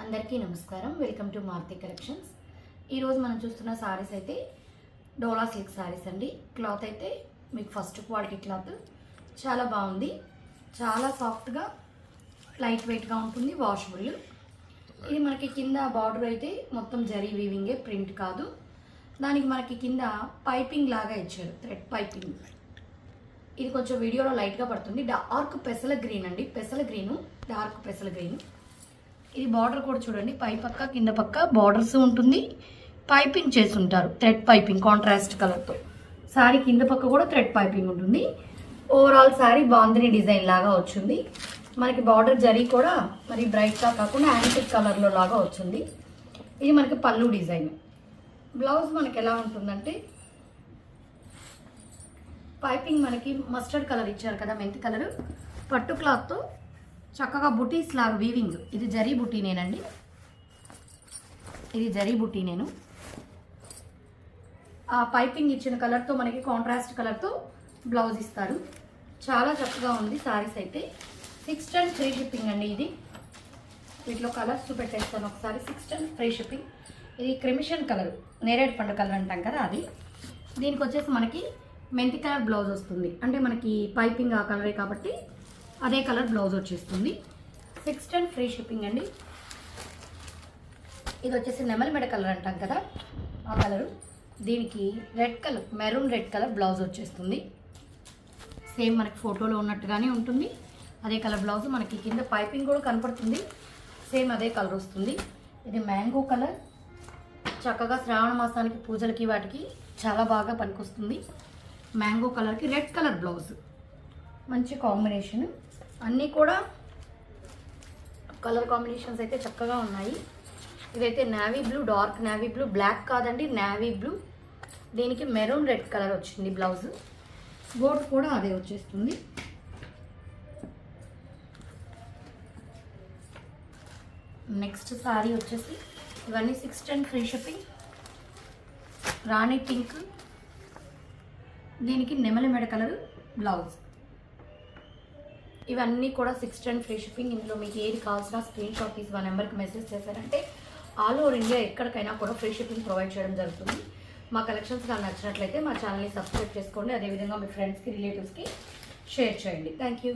అందరికీ నమస్కారం. Welcome to Maruti collections. ఈరోజు మనం చూస్తున్న సారీస్ అయితే డోలా సిల్క్ సారీస్ అండి. క్లాత్ అయితే మీకు ఫస్ట్ క్వాలిటీ క్లాత్ చాలా బాగుంది. చాలా సాఫ్ట్గా లైట్ వెయిట్గా ఉంటుంది, వాషబుల్. ఇది మనకి కింద బార్డర్ అయితే మొత్తం జరీ వీవింగే, ప్రింట్ కాదు. దానికి మనకి కింద పైపింగ్ లాగా ఇచ్చారు, థ్రెడ్ పైపింగ్. ఇది కొంచెం వీడియోలో లైట్గా పడుతుంది. డార్క్ పెసల గ్రీన్ అండి, పెసల గ్రీను, డార్క్ పెసల గ్రీన్. ఇది బార్డర్ కూడా చూడండి, పై పక్క కింద పక్క బార్డర్స్ ఉంటుంది. పైపింగ్ చేసి ఉంటారు, థ్రెడ్ పైపింగ్ కాంట్రాస్ట్ కలర్తో. శారీ కింద పక్క కూడా థ్రెడ్ పైపింగ్ ఉంటుంది. ఓవరాల్ శారీ బాందిని డిజైన్ లాగా వచ్చింది. మనకి బార్డర్ జరీ కూడా మరి బ్రైట్గా కాకుండా యాంటిక్ కలర్లో లాగా వచ్చింది. ఇది మనకి పళ్ళు డిజైన్. బ్లౌజ్ మనకి ఎలా ఉంటుందంటే పైపింగ్ మనకి మస్టర్డ్ కలర్ ఇచ్చారు కదా, మెంతి కలర్. పట్టు క్లాత్తో చక్కగా బుటీస్ లాగా వీవింగ్. ఇది జరీ బుటీనేనండి, ఇది జరీ బుటీనేను. ఆ పైపింగ్ ఇచ్చిన కలర్తో మనకి కాంట్రాస్ట్ కలర్తో బ్లౌజ్ ఇస్తారు. చాలా చక్కగా ఉంది సారీస్ అయితే. 610 ఫ్రీ షిప్పింగ్ అండి. ఇది వీటిలో కలర్స్ చూపెట్టేస్తాను ఒకసారి. 610 ఫ్రీ షిప్పింగ్. ఇది క్రిమిషన్ కలర్, నేరేడు పండు కలర్ అంటాం కదా అది. దీనికి వచ్చేసి మనకి మెంతి కలర్ బ్లౌజ్ వస్తుంది. అంటే మనకి పైపింగ్ ఆ కలరే కాబట్టి అదే కలర్ బ్లౌజ్ వచ్చేస్తుంది. 610 ఫ్రీ షిప్పింగ్ అండి. ఇది వచ్చేసి నెమలి మెడ కలర్ అంటాం కదా ఆ కలరు. దీనికి red colour, maroon red colour blouse వచ్చేస్తుంది. సేమ్ మనకి ఫోటోలో ఉన్నట్టుగానే ఉంటుంది. అదే కలర్ బ్లౌజ్. మనకి కింద పైపింగ్ కూడా కనపడుతుంది, సేమ్ అదే కలర్ వస్తుంది. ఇది మ్యాంగో కలర్. చక్కగా శ్రావణ మాసానికి పూజలకి వాటికి చాలా బాగా పనికొస్తుంది. మ్యాంగో కలర్కి రెడ్ కలర్ బ్లౌజ్, మంచి కాంబినేషన్. అన్నీ కూడా కలర్ కాంబినేషన్స్ అయితే చక్కగా ఉన్నాయి. ఇదైతే navy blue, dark navy blue, black కాదండి, నేవీ బ్లూ. దీనికి మెరూన్ రెడ్ కలర్ వచ్చింది బ్లౌజ్. బోర్డ్ కూడా అదే వచ్చేస్తుంది. నెక్స్ట్ సారీ వచ్చేసి ఇవన్నీ 610 ఫ్రీ షిప్పింగ్. రాణి పింక్, దీనికి నెమలి మెడ కలర్ బ్లౌజ్. ఇవన్నీ కూడా 610 ఫ్రీ షిప్పింగ్. ఇందులో మీకు ఏది కావాల్సిన స్క్రీన్ షాట్ తీసి మా నెంబర్కి మెసేజ్ చేశారంటే ఆల్ ఓవర్ ఇండియా ఎక్కడికైనా కూడా ఫ్రీ షిప్పింగ్ ప్రొవైడ్ చేయడం జరుగుతుంది. మా కలెక్షన్స్ కానీ నచ్చినట్లయితే మా ఛానల్ని సబ్స్క్రైబ్ చేసుకోండి. అదేవిధంగా మీ ఫ్రెండ్స్కి, రిలేటివ్స్కి షేర్ చేయండి. Thank you.